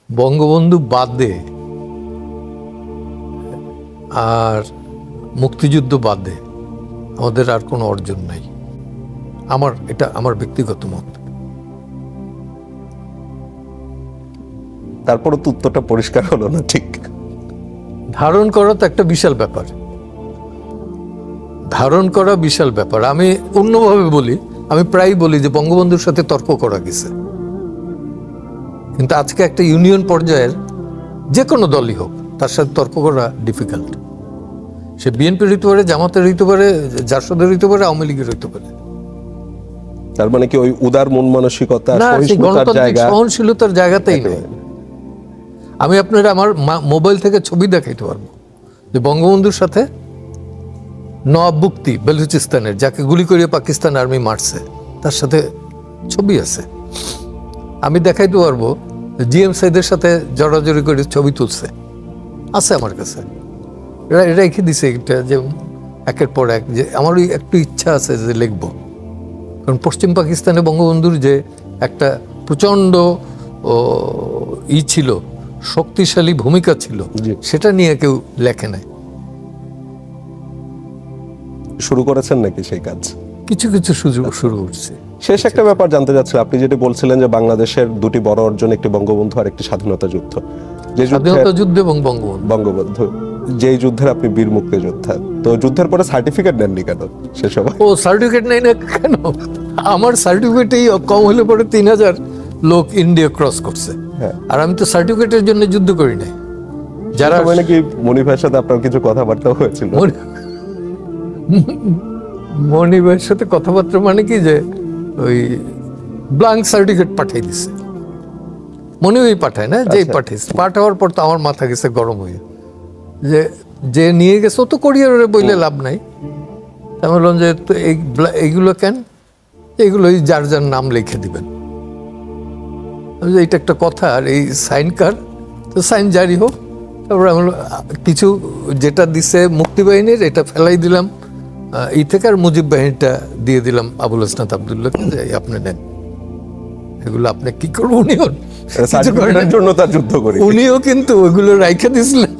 বঙ্গবন্ধু বাদে আর মুক্তিযুদ্ধ বাদে আমাদের আর কোনো অর্জন নাই। এটা আমার ব্যক্তিগত মত। তারপরে তো উত্তরটা পরিষ্কার হলো না। ঠিক ধারণ করা তো একটা বিশাল ব্যাপার, ধারণ করা বিশাল ব্যাপার। আমি অন্যভাবে বলি, আমি প্রায় বলি যে বঙ্গবন্ধুর সাথে তর্ক করা গেছে, কিন্তু আজকে একটা ইউনিয়ন পর্যায়ের যে কোনো দলই হোক তার সাথে তর্ক করা ডিফিকাল্ট। সে বিএনপির হইতে পারে, জামাতের হইতে পারে, জাসদের হইতে পারে, আওয়ামী লীগের হইতে পারে। তার মানে কি ওই উদার মন মানসিকতা, সহনশীলতার জায়গাতেই নেই। আমি আপনার আমার মোবাইল থেকে ছবি দেখাইতে পারবো যে বঙ্গবন্ধুর সাথে নওয়াব বুক্তি বেলুচিস্তানের, যাকে গুলি করিয়ে পাকিস্তান আর্মি মারছে, তার সাথে ছবি আছে। আমি দেখাইতে পারবো জিএম সাইদের সাথে জড়াজড়ি করে ছবি তুলছে, আছে আমার কাছে, রেখে দিছে এটা, যে একের পর এক। যে আমার একটু ইচ্ছা আছে যে লিখবো, কারণ পশ্চিম পাকিস্তানে বঙ্গবন্ধুর যে একটা প্রচণ্ড ছিল, শক্তিশালী ভূমিকা ছিল, সেটা নিয়ে কেউ লেখে নাই। শুরু করেছেন নাকি সেই কাজ? কিছু কিছু সুযোগ শুরু করছে। শেষ একটা ব্যাপার জানতে চাচ্ছি, আপনি যেটা বলছিলেন যে বাংলাদেশের দুটি বড় অর্জন, একটি বঙ্গবন্ধু আর একটি স্বাধীনতা যুদ্ধ। যে স্বাধীনতা যুদ্ধ এবং বঙ্গবন্ধু, যেই যুদ্ধের আপনি বীর মুক্তিযোদ্ধা, তো যুদ্ধের পরে সার্টিফিকেট নেননি কেন সে সময়? ও সার্টিফিকেট নেই না কেন? আমার সার্টিফিকেটেই কম হলে পরে 3000 লোক ইন্ডিয়া ক্রস করছে, আর আমি তো সার্টিফিকেটের জন্য যুদ্ধ করি নাই। যারা মানে কি মনিফের সাথে আপনার কিছু কথাবার্তা হয়েছিল? মনিবের সাথে কথাবার্তা মানে কি, যে ওই ব্লাঙ্ক সার্টিফিকেট পাঠাই দিছে, মনিবই পাঠায় না, যেই পাঠাইছে, পাঠাওয়ার পর তো আমার মাথা গেছে গরম হয়ে, যে নিয়ে গেছে ও তো কোরিয়ারে বইলে লাভ নাই। আমি বললাম যে এইগুলো কেন, এইগুলোই যার যার নাম লিখে দিবেন। এইটা একটা কথা, আর এই সাইন কার্ড, তো সাইন জারি হোক। তারপরে আমি কিছু যেটা দিছে মুক্তিবাহিনীর, এটা ফেলাই দিলাম থেকে, আর মুজিব বাহিনীটা দিয়ে দিলাম আবুল হাসনাত আবদুল্লাহকে, যে আপনি নেন, এগুলো আপনি কি করবো। উনিও কিন্তু ওইগুলো রাইখে দিয়েছিলেন,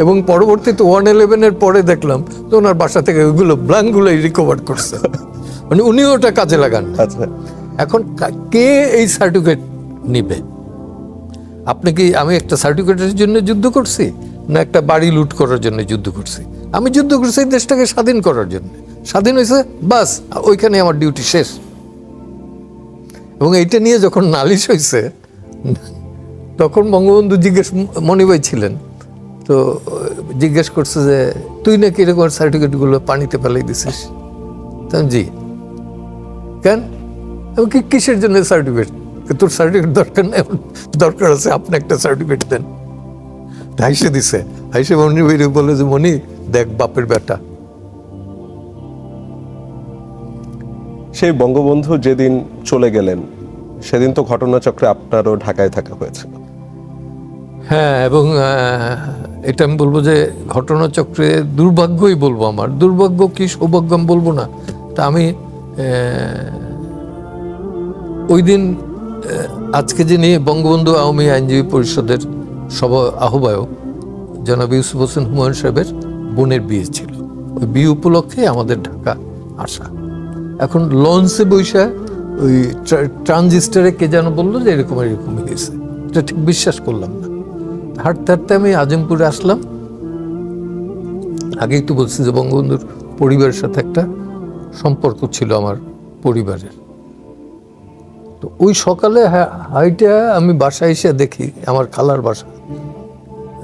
এবং পরবর্তীতে 111-এর পরে দেখলাম তো ওনার বাসা থেকে ওইগুলো ব্লাঙ্কগুলো রিকভার করছে, মানে উনিও ওটা কাজে লাগান। এখন কে এই সার্টিফিকেট নিবে? আপনি কি, আমি একটা সার্টিফিকেটের জন্য যুদ্ধ করছি, না একটা বাড়ি লুট করার জন্য যুদ্ধ করছি? আমি যুদ্ধ করছি এই দেশটাকে স্বাধীন করার জন্য। স্বাধীন হয়েছে, বাস, ওইখানে আমার ডিউটি শেষ। এবং এইটা নিয়ে যখন নালিশ হয়েছে, তখন বঙ্গবন্ধু মনিভাই ছিলেন, তো জিজ্ঞেস করছে যে তুই নাকি এরকম সার্টিফিকেটগুলো পানিতে ফেলাই দিছিস? জি। কেন? কিসের জন্য সার্টিফিকেট? তোর সার্টিফিকেট দরকার নেই, দরকার আছে আপনি একটা সার্টিফিকেট দেন। হাইসে দিছে, হাইসে মনি ভাই বলে যে মনি দেখ বাপের বেটা। সেই বঙ্গবন্ধু যেদিন চলে গেলেন, সেদিন তো ঘটনাচক্রে আপনারও ঢাকায় থাকা হয়েছিল। হ্যাঁ, এবং এটা আমি বলবো যে ঘটনাচক্রে দুর্ভাগ্যই বলবো, আমার দুর্ভাগ্য কি সৌভাগ্য আমি বলবো না। তা আমি ওই দিন, আজকে যিনি বঙ্গবন্ধু আওয়ামী আইনজীবী পরিষদের আহ্বায়ক জনাব ইউসুফ হোসেন হুমায়ুন সাহেবের বোনের বিয়ে ছিল, ওই বিয়ে উপলক্ষে আমাদের ঢাকা আসা। এখন লঞ্চে বৈশা ওই ট্রানজিস্টারে কে যেন বললো যে এরকম এরকম হয়েছে, এটা ঠিক বিশ্বাস করলাম না। হাঁটতে হাঁটতে আমি আজমপুরে আসলাম। আগেই তো বলছি যে বঙ্গবন্ধুর পরিবারের সাথে একটা সম্পর্ক ছিল আমার পরিবারের। তো ওই সকালে হাইটা আমি বাসায় এসে দেখি আমার খালার বাসা,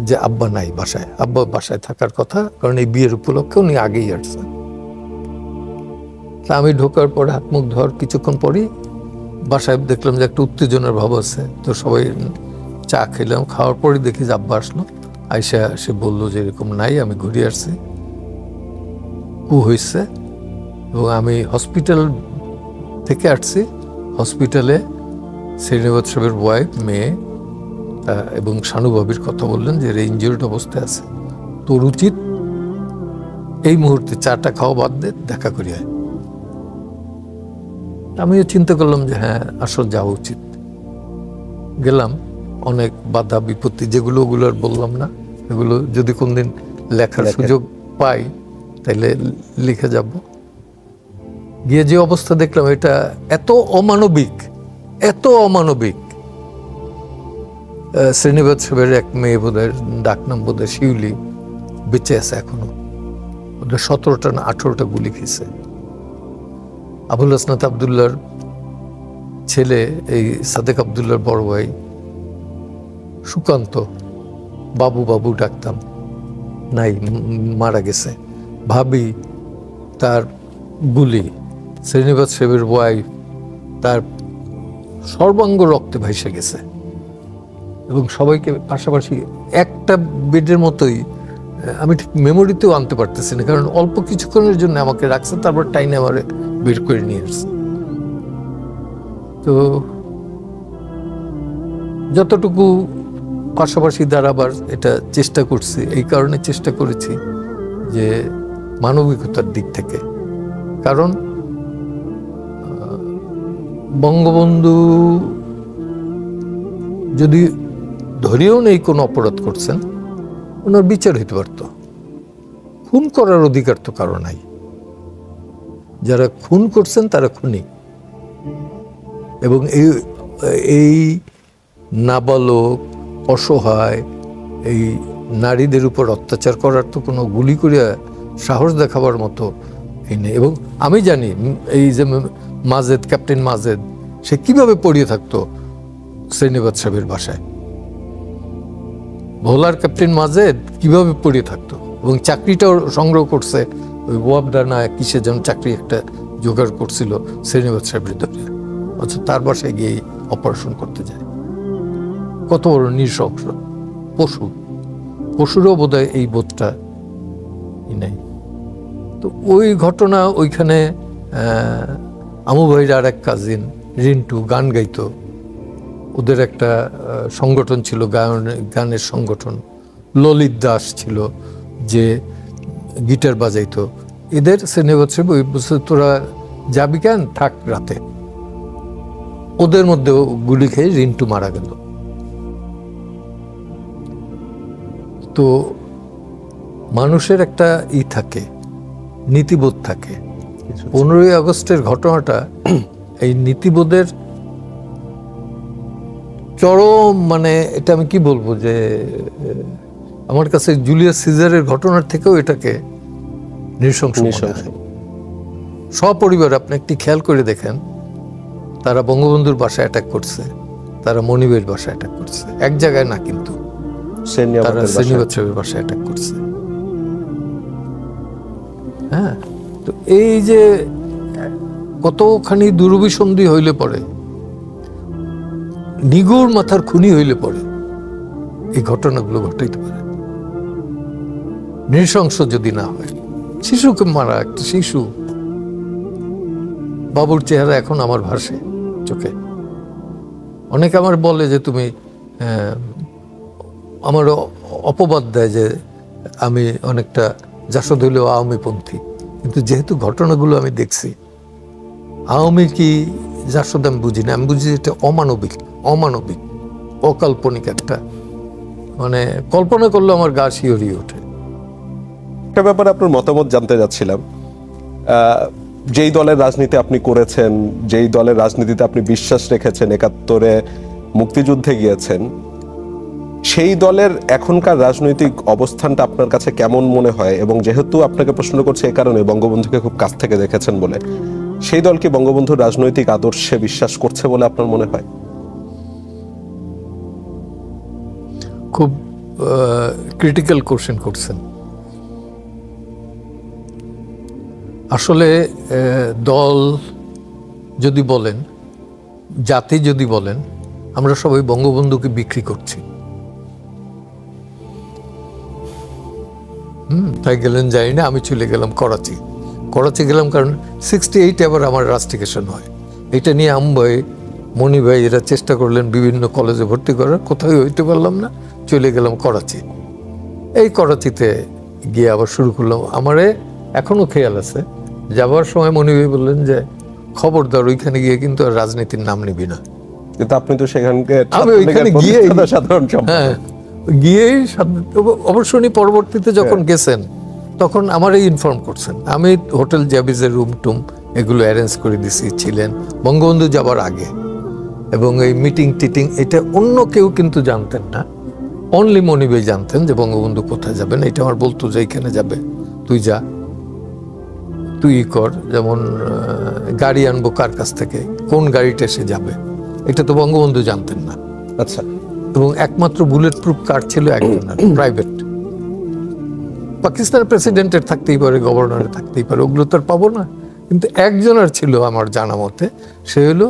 যে আব্বা নাই বাসায়। আব্বা বাসায় থাকার কথা, কারণ এই বিয়ের উপলক্ষে উনি আগেই আসছেন। তা আমি ঢোকার পরে হাত মুখ ধোয়ার কিছুক্ষণ পরই বাসায় দেখলাম যে একটা উত্তেজনার ভাব আছে। তো সবাই চা খেলাম, খাওয়ার পরে দেখি যে আব্বা আসলো। আইসা সে বললো যে এরকম নাই, আমি ঘুরে আসছি, কু হয়েছে। এবং আমি হসপিটাল থেকে আসছি, হসপিটালে শ্রীনিবাস সাহেবের ওয়াইফ, মেয়ে এবং শানুভাবির কথা বললেন যে ইনজিওর্ড অবস্থায় আছে, তোর উচিত এই মুহূর্তে চাটা খাওয়া বাদ দে, দেখা করি হয়। আমিও চিন্তা করলাম যে হ্যাঁ আসলে যাওয়া উচিত। গেলাম, অনেক বাধা বিপত্তি, যেগুলো ওগুলো আর বললাম না, এগুলো যদি কোনদিন লেখার সুযোগ পাই তাহলে লিখে যাব। গিয়ে যে অবস্থা দেখলাম, এটা এত অমানবিক, এত অমানবিক। শ্রীনিবাস সাহেবের এক মেয়ে বোধহয়, ডাকনাম বোধহয় শিউলি, বেঁচে আছে এখনো। ওদের 17টা না 18টা গুলি খেয়েছে। আবুল হাসনাত আবদুল্লাহর ছেলে, এই সাদেক আবদুল্লাহর বড় ভাই সুকান্ত, বাবু বাবু ডাকতাম, নাই, মারা গেছে। ভাবি, তার গুলি, শ্রীনিবাস সাহেবের ওয়াইফ, তার সর্বাঙ্গ রক্তে ভাইসে গেছে। এবং সবাইকে পাশাপাশি একটা বেডের মতোই, আমি ঠিক মেমোরিতেও আনতে পারতেছি না, কারণ অল্প কিছুক্ষণের জন্য আমাকে রাখছে, তারপর টাইনে আমার বের করে নিয়ে আসছে। তো যতটুকু পাশাপাশি দাঁড়াবার এটা চেষ্টা করছি, এই কারণে চেষ্টা করেছি যে মানবিকতার দিক থেকে। কারণ বঙ্গবন্ধু যদি ধরেও নেই কোনো অপরাধ করছেন, ওনার বিচার হইতে পারত। খুন করার অধিকার তো কারো নাই। যারা খুন করছেন তারা খুনি। এবং এই নাবালক, অসহায় এই নারীদের উপর অত্যাচার করার তো কোনো গুলি করে সাহস দেখাবার মতো এই নেই। এবং আমি জানি এই যে মাজেদ, ক্যাপ্টেন মাজেদ, সে কিভাবে পড়িয়ে থাকতো শ্রীনিবাস সাহেবের বাসায়। ভোলার ক্যাপ্টেন মাজেদ কিভাবে পড়িয়ে থাকতো, এবং চাকরিটাও সংগ্রহ করছে, ওই ওয়াবডা না কিসে যেন চাকরি একটা জোগাড় করছিল শ্রীনিবাস সাহেবের ধরে, অথচ তার বাসায় গিয়ে অপারেশন করতে যায়। কত বড় নৃশংস পশু। পশুরও বোধহয় এই বোধটা নেই। তো ওই ঘটনা, ওইখানে আমু ভাইয়ের আর এক কাজিন রিন্টু গান গাইতো, ওদের একটা সংগঠন ছিল, গানের সংগঠন। ললিত দাস ছিল যে গিটার বাজাইতো। এদের শ্রীনিবাস সাহেব ওই বলছে, তোরা যাবি কেন, থাক রাতে। ওদের মধ্যে গুলি খেয়ে রিন্টু মারা গেল। তো মানুষের একটা থাকে, নীতিবোধ থাকে। 15ই আগস্টের ঘটনাটা এই নীতিবোধের চরম, মানে এটা আমি কি বলবো, যে আমার কাছে জুলিয়াস সিজারের ঘটনার থেকেও এটাকে নৃশংস মনে হয়। সপরিবার আপনি একটি খেয়াল করে দেখেন, তারা বঙ্গবন্ধুর বাসায় অ্যাটাক করছে, তারা মনিবের বাসায় অ্যাটাক করছে, এক জায়গায় না, কিন্তু তারা শ্রীনিবাস সাহেবের বাসায় অ্যাটাক করছে। হ্যাঁ, তো এই যে কতখানি দুরভিসন্ধি হইলে পরে, নিগুড় মাথার খুনি হইলে পরে এই ঘটনাগুলো ঘটাইতে পারে। নৃশংস যদি না হয়, শিশুকে মারা, একটা শিশু, বাবুর চেহারা এখন আমার ভাসে চোখে। অনেকে আমার বলে যে তুমি, আমার অপবাদ দেয় যে আমি অনেকটা জাসদ হইলেও আওয়ামীপন্থী, কিন্তু যেহেতু ঘটনাগুলো আমি দেখছি, আওয়ামী কি জাসদ আমি বুঝি না। আমি বুঝি এটা অমানবিক, অমানবিক, অকাল্পনিক একটা, মানে কল্পনা করলে আমার গা শিহরিয়ে ওঠে। একটা ব্যাপারে আপনার মতামত জানতে যাচ্ছিলাম। যেই দলের রাজনীতি আপনি করেছেন, যেই দলের রাজনীতিতে আপনি বিশ্বাস রেখেছেন, 71-এ মুক্তিযুদ্ধে গিয়েছেন, সেই দলের এখনকার রাজনৈতিক অবস্থানটা আপনার কাছে কেমন মনে হয়? এবং যেহেতু আপনাকে প্রশ্ন করছে এই কারণে, বঙ্গবন্ধুকে খুব কাছ থেকে দেখেছেন বলে, সেই দল কি বঙ্গবন্ধুর রাজনৈতিক আদর্শে বিশ্বাস করছে বলে আপনার মনে হয়? খুব ক্রিটিক্যাল কোশ্চেন করছেন। আসলে দল যদি বলেন, জাতি যদি বলেন, আমরা সবাই বঙ্গবন্ধুকে বিক্রি করছি। তাই গেলেন জানি না, আমি চলে গেলাম করাচি গেলাম, কারণ 68 আবার আমার রাস্টিকেশন হয়। এটা নিয়ে ভাই, মনি ভাই এরা চেষ্টা করলেন বিভিন্ন কলেজে ভর্তি করার, কোথাও হইতে পারলাম না, চলে গেলাম করাচি। এই করাচিতে গিয়ে আবার শুরু করলাম। আমারে এখনো খেয়াল আছে, যাবার সময় মনি ভাই বললেন যে খবরদার ওইখানে গিয়ে কিন্তু আর রাজনীতির নাম নিবি না, কিন্তু আপনি তো সেখানকে আমি ওইখানে গিয়ে সাধারণ সম্পাদক। হ্যাঁ, গিয়েই অবশ্য উনি পরবর্তীতে যখন গেছেন তখন আমারই ইনফর্ম করছেন। আমি হোটেল জ্যাবিজের রুম টুম এগুলো অ্যারেঞ্জ করে দিছি, ছিলেন বঙ্গবন্ধু যাবার আগে। এবং এই মিটিং টিটিং এটা অন্য কেউ কিন্তু জানতেন না, অনলি মনিবাই জানতেন যে বঙ্গবন্ধু কোথায় যাবেন। এটা আমার বলতো যে এইখানে যাবে, তুই যা, তুই কর। যেমন গাড়ি আনবো কার কাছ থেকে, কোন গাড়িটা সে যাবে, এটা তো বঙ্গবন্ধু জানতেন না। আচ্ছা। এবং একমাত্র বুলেট প্রুফ কার ছিল একজনের, প্রাইভেট। পাকিস্তানের প্রেসিডেন্টের থাকতেই পারে, গভর্নরের থাকতেই পারে, ওগুলো তো আর পাবো না। কিন্তু একজনের ছিল আমার জানা মতে, সে হলো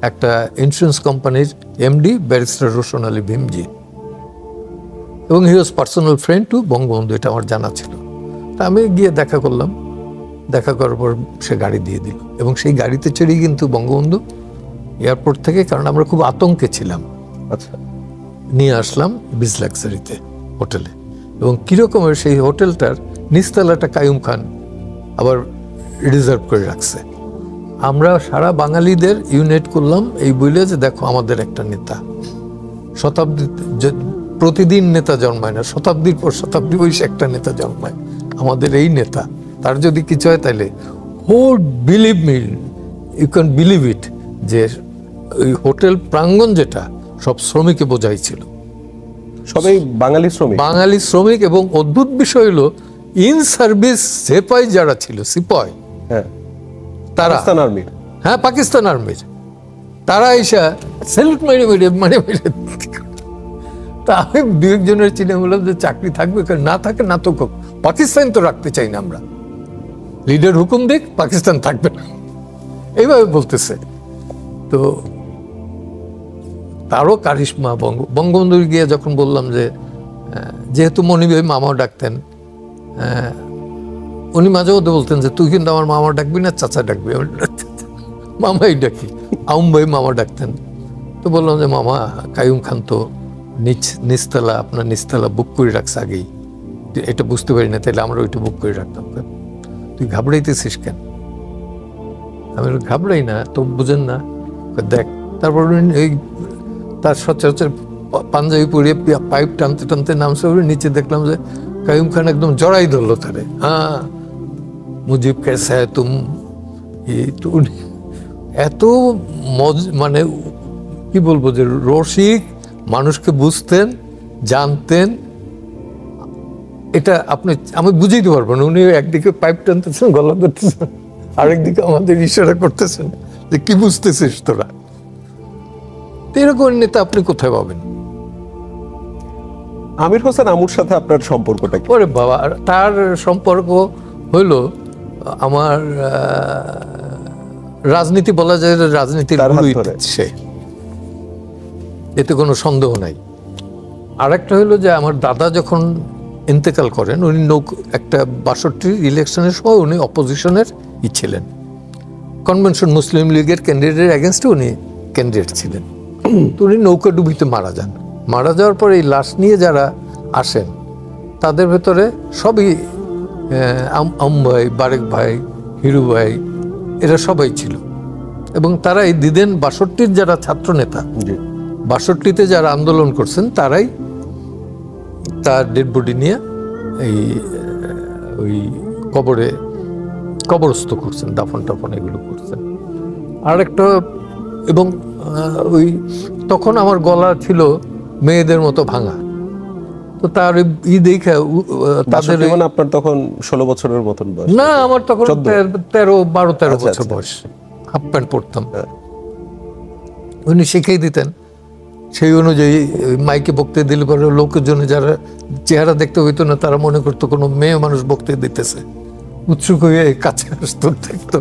একটা ইন্স্যুরেন্স কোম্পানির এমডি ব্যারিস্টার রোশন আলী ভীমজি, এবং হি ওয়াজ পার্সোনাল ফ্রেন্ড টু বঙ্গবন্ধু, এটা আমার জানা ছিল। তা আমি গিয়ে দেখা করলাম, দেখা করার পর সে গাড়ি দিয়ে দিল, এবং সেই গাড়িতে চড়েই কিন্তু বঙ্গবন্ধু এয়ারপোর্ট থেকে, কারণ আমরা খুব আতঙ্কে ছিলাম, আচ্ছা, নিয়ে আসলাম বিজ লাক্সারিতে হোটেলে। এবং কীরকমের সেই হোটেলটার নিচতলাটা কাইয়ুম খান আবার রিজার্ভ করে রাখছে। আমরা সারা বাঙালিদের ইউনাইট করলাম এই বলে যে দেখো আমাদের একটা নেতা, শতাব্দী প্রতিদিন নেতা জন্মায় না, শতাব্দীর পর শতাব্দী বয়সে একটা নেতা জন্মায়, আমাদের এই নেতা, তার যদি কিছু হয় তাহলে believe me, you can believe it, যে ওই হোটেল প্রাঙ্গণ যেটা সব শ্রমিকে বোঝাই ছিল, সবাই বাঙালি শ্রমিক, বাঙালি শ্রমিক। এবং অদ্ভুত বিষয় হলো ইন সার্ভিস সিপাই যারা ছিল, সিপাই, হ্যাঁ, তারা পাকিস্তান আর্মির, হ্যাঁ পাকিস্তান আর্মির, তারা এসে সেলুট মেরে মেরে মেরে মেরে। তা আমি দু একজনের চিনে বললাম যে চাকরি থাকবে, না থাকে না তো, পাকিস্তান তো রাখতে চাই না আমরা, লিডার হুকুম দিক, পাকিস্তান থাকবে না, এইভাবে বলতেছে। তো তারও কারিশমা। বঙ্গবন্ধু গিয়ে যখন বললাম যে, যেহেতু মনিভাই মামাও ডাকতেন, উনি মাঝে মধ্যে বলতেন যে তুই কিন্তু আমার মামা ডাকবি না, চাচা ডাকবি, মামাই ডাকি, আউম ভাই মামা ডাকতেন। তো বললাম যে মামা, কাইয়ুম খান তো নিচতলা, আপনার নিচতলা বুক করে রাখছে আগেই, এটা বুঝতে পারি না, তাহলে আমরা ওইটা বুক করে রাখতাম, তুই ঘাবড়াইতেছিস কেন? আমি ঘাবড়াই না, তো বুঝেন না, দেখ। তারপর এই তার সচরাচর পাঞ্জাবি পরিয়ে পাইপ টানতে টানতে নামছে, নিচে দেখলাম যে কাইয়ুম খান একদম জড়াই ধরলো তারে, হ্যাঁ মুজিব কেসা হ্যায় তুম, এত মানে কি বলবো, যে রসিক, মানুষকে বুঝতেন, জানতেন, এটা আমি বুঝাইতে পারবো না। উনি একদিকে পাইপ টানতেছেন, গলা ধরতেছেন, আরেকদিকে আমাদের ইশারা করতেছেন যে কি বুঝতেছিস তোরা। এরকম নেতা আপনি কোথায় পাবেন? আমির হোসেন আমুর সাথে আপনার সম্পর্কটা কি? ওরে বাবা, তার সম্পর্ক হইল আমার রাজনীতি, বলা যায় রাজনীতির সে, এতে কোনো সন্দেহ নাই। আরেকটা হইলো যে আমার দাদা যখন ইন্তেকাল করেন, উনি একটা 62 ইলেকশনের সময় উনি অপোজিশনের ছিলেন, কনভেনশন মুসলিম লীগের ক্যান্ডিডেটের এগেনস্টে উনি ক্যান্ডিডেট ছিলেন। তো উনি নৌকাডুবিতে মারা যান। মারা যাওয়ার পরে এই লাশ নিয়ে যারা আসেন তাদের ভেতরে সবই আম ভাই, বারেক ভাই, হিরু ভাই, এরা সবাই ছিল। এবং তারা এই দিদেন 62-র যারা ছাত্র নেতা, 62-তে যারা আন্দোলন করছেন, তারাই তার ডেড বডি নিয়ে ওই কবরস্থ করছেন, দাফন টাফন এগুলো করছেন। আর একটা, এবং ওই তখন আমার গলা ছিল মেয়েদের মতো ভাঙা, তো তার দেখে তাদের, আপনার তখন 16 বছরের মতন বয়স? না, আমার তখন 12-13 বছর বয়স, হাফ প্যান্ট পরতাম। উনি শিখিয়ে দিতেন, সেই অনুযায়ী মাইকে বক্তৃতা দিলে পরে লোকের জন্য যারা চেহারা দেখতে হইতো না, তারা মনে করতো কোনো মেয়ে মানুষ বক্তৃতা দিতেছে, উৎসুক হয়ে কাছে আসতো, দেখতো,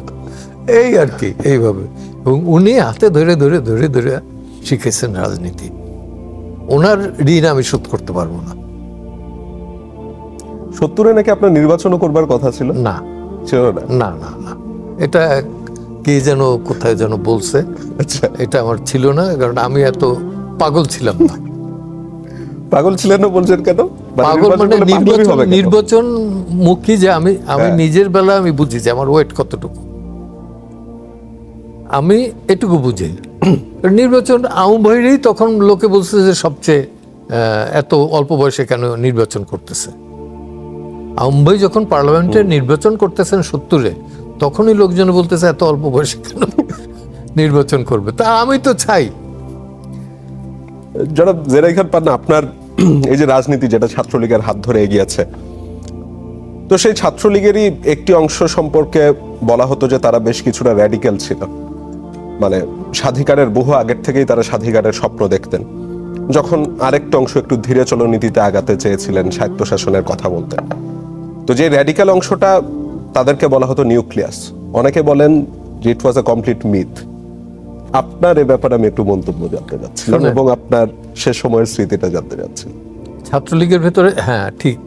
এই আর কি, এইভাবে। এবং উনি হাতে ধরে ধরে ধরে ধরে শিখেছেন রাজনীতি। ওনার ঋণ আমি শোধ করতে পারবো না। 70-এ নাকি আপনার নির্বাচনও করবার কথা ছিল? না, ছিল না। না না না, এটা কে যেন কোথায় যেন বলছে, এটা আমার ছিল না, কারণ আমি এত পাগল ছিলাম না। পাগল ছিলেন না বলছেন কেন? পাগল মানে নির্বাচন মুখী, যে আমি নিজের বেলা আমি বুঝি যে আমার ওয়েট কতটুকু, আমি এটুকু বুঝি। নির্বাচন আওয়ামী ভাইয়েরই তখন লোকে বলছে যে সবচেয়ে এত অল্প বয়সে কেন নির্বাচন করতেছে। আওয়ামী ভাই যখন পার্লামেন্টে নির্বাচন করতেছেন 70-এ, তখনই লোকজন বলতেছে এত অল্প বয়সে কেন নির্বাচন করবে। তা আমি তো চাই। জনাব জেরাই খান পান্না, আপনার এই যে রাজনীতি যেটা ছাত্রলীগের হাত ধরে এগিয়েছে, তো সেই ছাত্রলীগেরই একটি অংশ সম্পর্কে বলা হতো যে তারা বেশ কিছুটা র্যাডিক্যাল ছিল, মানে স্বাধিকারের বহু আগের থেকেই তারা স্বাধিকারের স্বপ্ন দেখতেন। যখন আরেকটা অংশ একটু ধীরে চলো নীতিতে আগাতে চেয়েছিলেন, স্বায়ত্তশাসনের কথা বলতেন, তো যে র্যাডিক্যাল অংশটা তাদেরকে বলা হতো নিউক্লিয়াস। অনেকে বলেন যে ইট ওয়াজ আ কমপ্লিট মিথ। আপনার এ ব্যাপারে আমি একটু মন্তব্য জানতে চাচ্ছিলাম এবং আপনার সে সময়ের স্মৃতিটা জানতে চাচ্ছি। ছাত্রলীগের ভেতরে হ্যাঁ ঠিক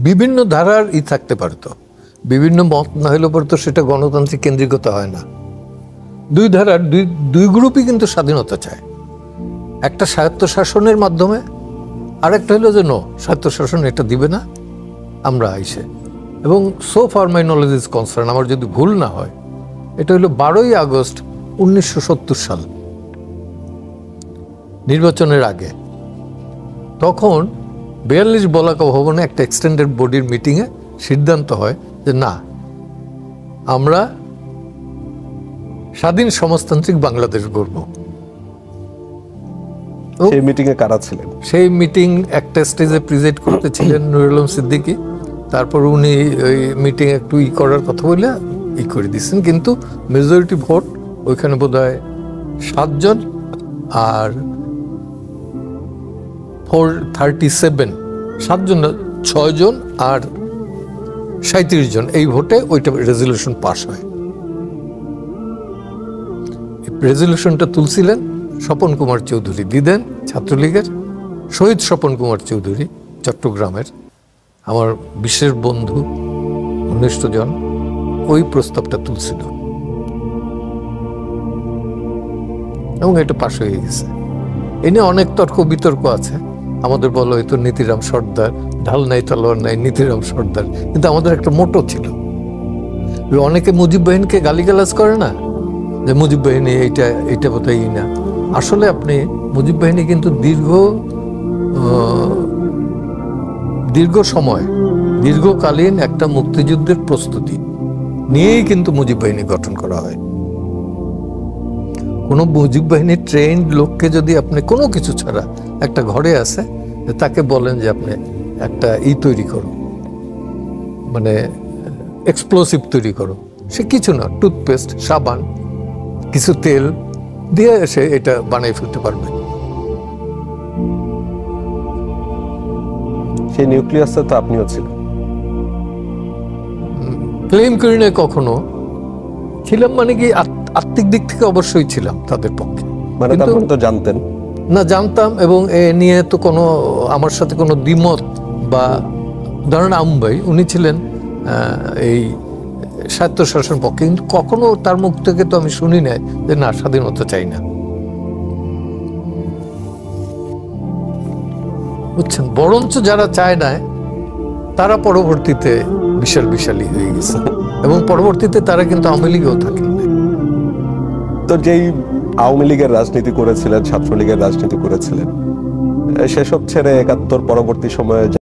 বিভিন্ন ধারার থাকতে পারতো, বিভিন্ন মত না হলে পরে তো সেটা গণতান্ত্রিক কেন্দ্রিকতা হয় না। দুই ধারার দুই গ্রুপই কিন্তু স্বাধীনতা চায়, একটা স্বায়ত্তশাসনের মাধ্যমে, আর একটা হলো যে নো, স্বায়ত্তশাসন এটা দিবে না, আমরা আইসে। এবং so far my knowledge is concern, আমার যদি ভুল না হয়, এটা হলো 12ই আগস্ট 1970 সাল, নির্বাচনের আগে। তখন 42 বলাকা ভবনে একটা এক্সটেন্ডেড বডির মিটিংয়ে সিদ্ধান্ত হয় যে না, আমরা স্বাধীন সমাজতান্ত্রিক বাংলাদেশ গড়ব। সেই মিটিংয়ে কারা ছিলেন? সেই মিটিং একটা স্টেজে প্রেজেন্ট করতেছিলেন নুরুল আলম সিদ্দিকী। তারপর উনি ওই মিটিং একটু করার কথা বলে করে দিচ্ছেন, কিন্তু মেজরিটি ভোট ওইখানে বোধহয় 7 জন আর 437, 7 জন না 6 জন আর 37 জন, এই ভোটে ওইটা রেজলিউশন পাস হয়। রেজলিউশনটা তুলছিলেন স্বপন কুমার চৌধুরী, দিদেন ছাত্রলীগের, শহীদ স্বপন কুমার চৌধুরী, চট্টগ্রামের আমার বিশেষ বন্ধু, ঘনিষ্ঠ জন, ওই প্রস্তাবটা তুলছিল এবং এটা পাশ হয়ে গেছে। এ নিয়ে অনেক তর্ক বিতর্ক আছে। আমাদের বলো হয়তো নীতিরাম সর্দার, ঢাল নাই তলোয়ার নাই, নীতিরাম সর্দার, কিন্তু আমাদের একটা মোটো ছিল। অনেকে মুজিব বাহিনীকে গালিগালাজ করে না, যে মুজিব বাহিনী এইটা বোধহয় না। আসলে আপনি মুজিব বাহিনী কিন্তু দীর্ঘ সময়, দীর্ঘকালীন একটা মুক্তিযুদ্ধের প্রস্তুতি নিয়েই কিন্তু মুজিব বাহিনী গঠন করা হয়। কোনো মুজিব বাহিনীর ট্রেন্ড লোককে যদি আপনি কোনো কিছু ছাড়া একটা ঘরে আছে, তাকে বলেন যে আপনি একটা তৈরি করো, মানে এক্সপ্লোসিভ তৈরি করো, সে কিছু না, টুথপেস্ট, সাবান, কিছু তেল দিয়ে সে এটা বানিয়ে ফেলতে পারবে। সেই নিউক্লিয়াসে তো আপনিও ছিলেন। ক্লেম করি না কখনো, ছিলাম মানে কি আত্মিক দিক থেকে অবশ্যই ছিলাম তাদের পক্ষে, মানে তখন তো জানতেন না, জানতাম। এবং এ নিয়ে তো কোনো আমার সাথে কোনো দ্বিমত বা ধরেন আওয়ামী ভাই উনি ছিলেন এই স্বায়ত্তশাসন পক্ষে, কিন্তু কখনো তার মুখ থেকে তো আমি শুনি নাই যে না, স্বাধীনতা চাই না। বুঝছেন, বরঞ্চ যারা চায় না তারা পরবর্তীতে বিশালী হয়ে গেছে এবং পরবর্তীতে তারা কিন্তু আওয়ামী লীগেও থাকেন। তো যেই আওয়ামী লীগের রাজনীতি করেছিলেন, ছাত্রলীগের রাজনীতি করেছিলেন, সেসব ছেড়ে 71 পরবর্তী সময়ে